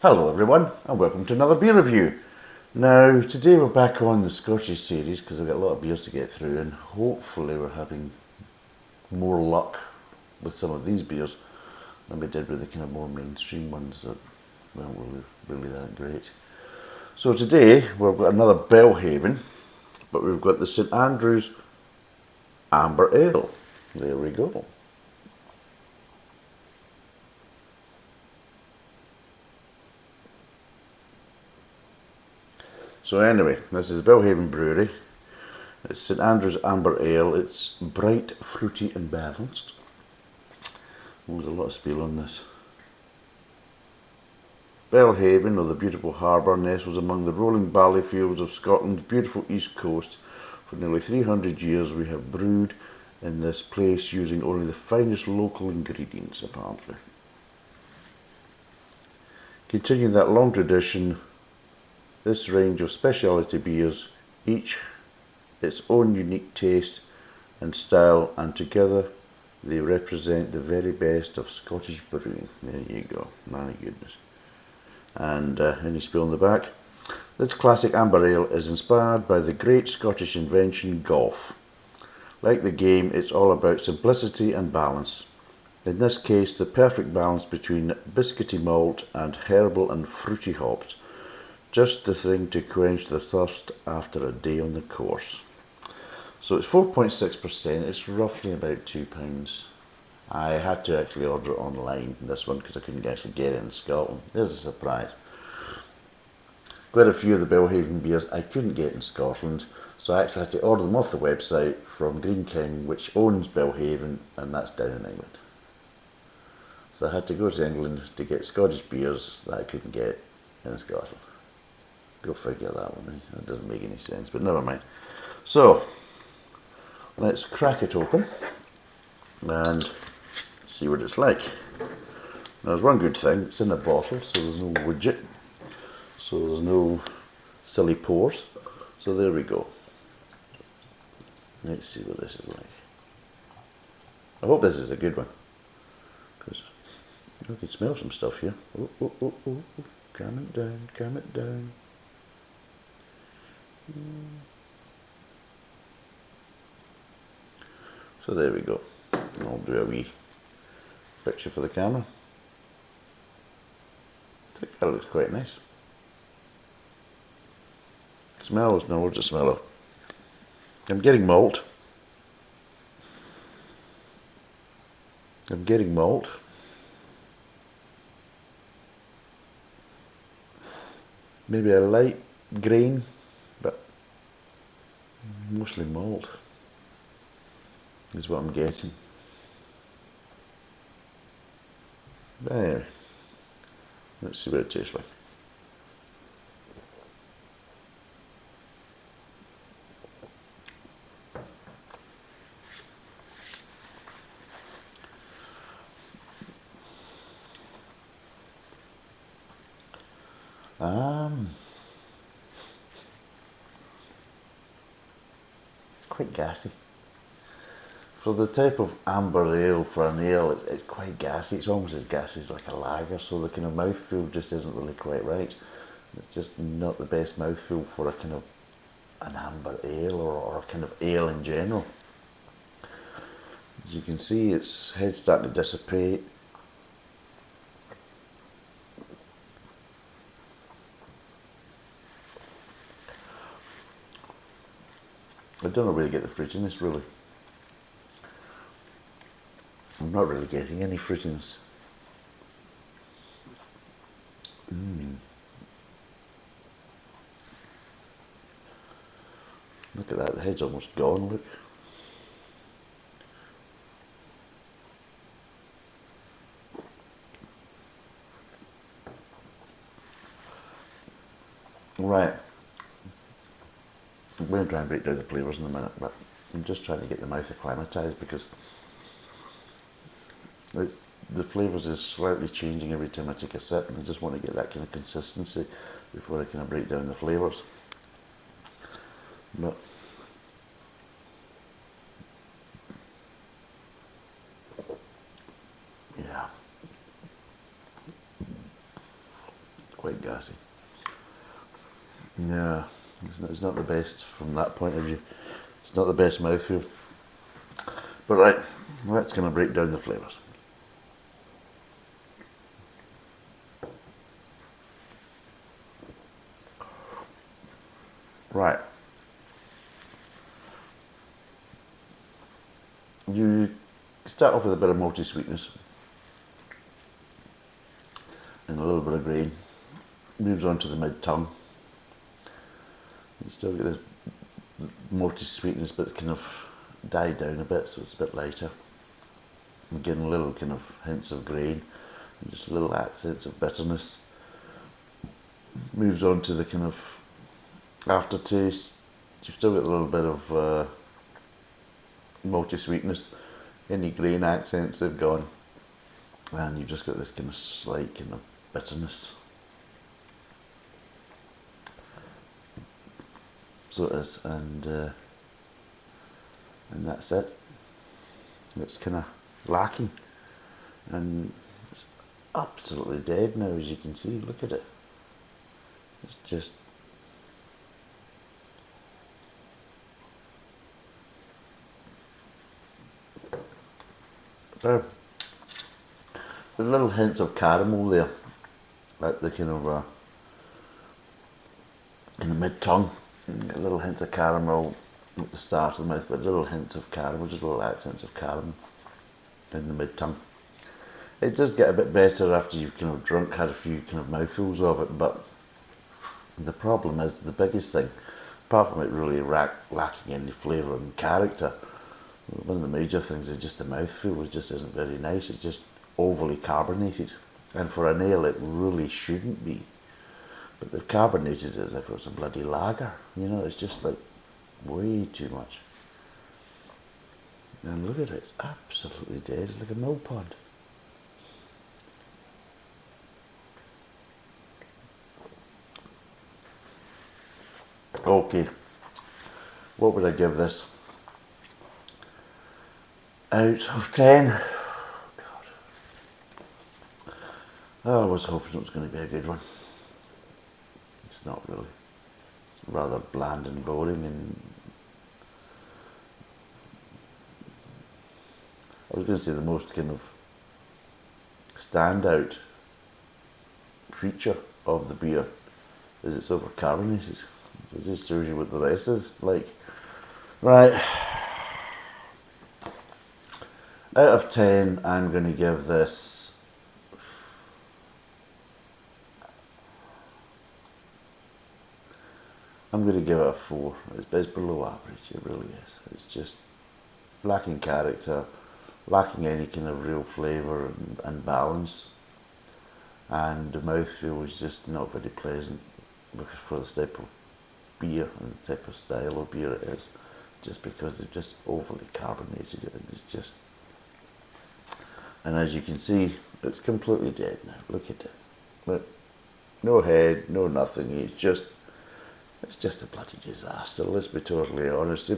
Hello everyone and welcome to another beer review. Now today we're back on the Scottish series because I've got a lot of beers to get through and hopefully we're having more luck with some of these beers than we did with the kind of more mainstream ones that weren't really that great. So today we've got another Belhaven, but we've got the St Andrews Amber Ale. There we go. So anyway, this is Belhaven Brewery. It's St Andrews Amber Ale. It's bright, fruity and balanced. Oh, there's a lot of spiel on this. Belhaven, or the beautiful harbour, nestles among the rolling barley fields of Scotland's beautiful east coast. For nearly 300 years we have brewed in this place using only the finest local ingredients, apparently. Continuing that long tradition, this range of specialty beers, each its own unique taste and style, and together they represent the very best of Scottish brewing. There you go, my goodness. And any spill on the back. This classic amber ale is inspired by the great Scottish invention golf. Like the game, it's all about simplicity and balance. In this case, the perfect balance between biscuity malt and herbal and fruity hops. Just the thing to quench the thirst after a day on the course. So it's 4.6%, it's roughly about £2. I had to actually order it online, this one, because I couldn't actually get it in Scotland. There's a surprise. Quite a few of the Belhaven beers I couldn't get in Scotland, so I actually had to order them off the website from Green King, which owns Belhaven, and that's down in England. So I had to go to England to get Scottish beers that I couldn't get in Scotland. Go figure that one, eh? That doesn't make any sense, but never mind. So, let's crack it open and see what it's like. Now, there's one good thing, it's in a bottle, so there's no widget, so there's no silly pores. So there we go. Let's see what this is like. I hope this is a good one, because I can smell some stuff here. Oh, oh, oh, oh, oh. Calm it down, calm it down. So there we go. I'll do a wee picture for the camera. I think that looks quite nice. Smells, now what's the smell of? I'm getting malt. I'm getting malt. Maybe a light grain, but mostly malt is what I'm getting. But anyway, let's see what it tastes like. Quite gassy. For the type of amber ale, for an ale, it's quite gassy. It's almost as gassy as like a lager, so the kind of mouthfeel just isn't really quite right. It's just not the best mouthfeel for a kind of an amber ale or a kind of ale in general. As you can see, its head's starting to dissipate. I don't know where to get the fruitiness, really. I'm not really getting any fruitiness. Look at that, the head's almost gone, look. Right. I'm going to try and break down the flavours in a minute, but I'm just trying to get the mouth acclimatised because the flavours is slightly changing every time I take a sip, and I just want to get that kind of consistency before I kind of break down the flavours. But yeah, quite gassy. Yeah, it's not the best from that point of view. It's not the best mouthfeel. But right, let's kind of break down the flavours. Right. You start off with a bit of malty sweetness and a little bit of grain. Moves on to the mid-tongue. You still get this malty sweetness, but it's kind of died down a bit, so it's a bit lighter. You're getting little kind of hints of grain and just little accents of bitterness. Moves on to the kind of aftertaste. You've still got a little bit of malty sweetness. Any grain accents, they've gone. And you've just got this kind of slight kind of bitterness. So it is, and that's it. It's kind of lacking, and it's absolutely dead now, as you can see. Look at it. It's just there. The little hints of caramel there, at the kind of in the mid-tongue. Little hints of caramel at the start of the mouth, but little hints of caramel, just little accents of caramel in the mid-tongue. It does get a bit better after you've kind of had a few kind of mouthfuls of it, but the problem is, the biggest thing, apart from it really lacking any flavour and character, one of the major things is just the mouthfeel. It just isn't very nice. It's just overly carbonated, and for an ale it really shouldn't be. But they've carbonated it as if it was a bloody lager. You know, it's just like way too much. And look at it, it's absolutely dead. It's like a mill pond. Okay, what would I give this? Out of 10. God. Oh, I was hoping it was going to be a good one. It's not really. It's rather bland and boring, and I was going to say the most kind of standout feature of the beer is it's overcarbonated. It just shows you what the rest is like. Right. Out of 10, I'm going to give this I'm going to give it a 4. It's below average, it really is. It's just lacking character, lacking any kind of real flavour and balance, and the mouthfeel is just not very pleasant for the type of beer and the type of style of beer it is, just because they've just overly carbonated it. It's just, and as you can see, it's completely dead now. Look at it. Look, no head, no nothing. It's just a bloody disaster. Let's be totally honest.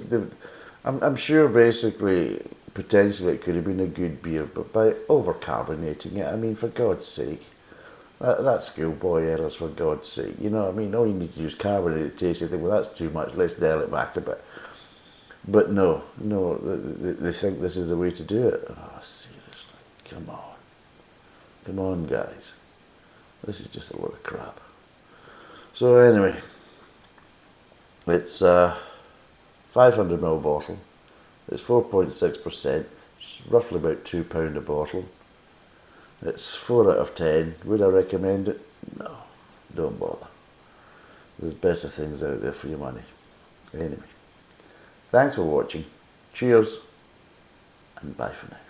I'm sure basically, potentially it could have been a good beer, but by overcarbonating it, I mean, for God's sake, that's schoolboy errors, for God's sake. You know what I mean? All you need to do is carbonated taste. You think, well, that's too much, let's dial it back a bit. But no, they think this is the way to do it. Oh, seriously, come on, guys. This is just a lot of crap. So anyway, it's a 500ml bottle. It's 4.6%. It's roughly about £2 a bottle. It's 4 out of 10. Would I recommend it? No, don't bother. There's better things out there for your money. Anyway, thanks for watching. Cheers, and bye for now.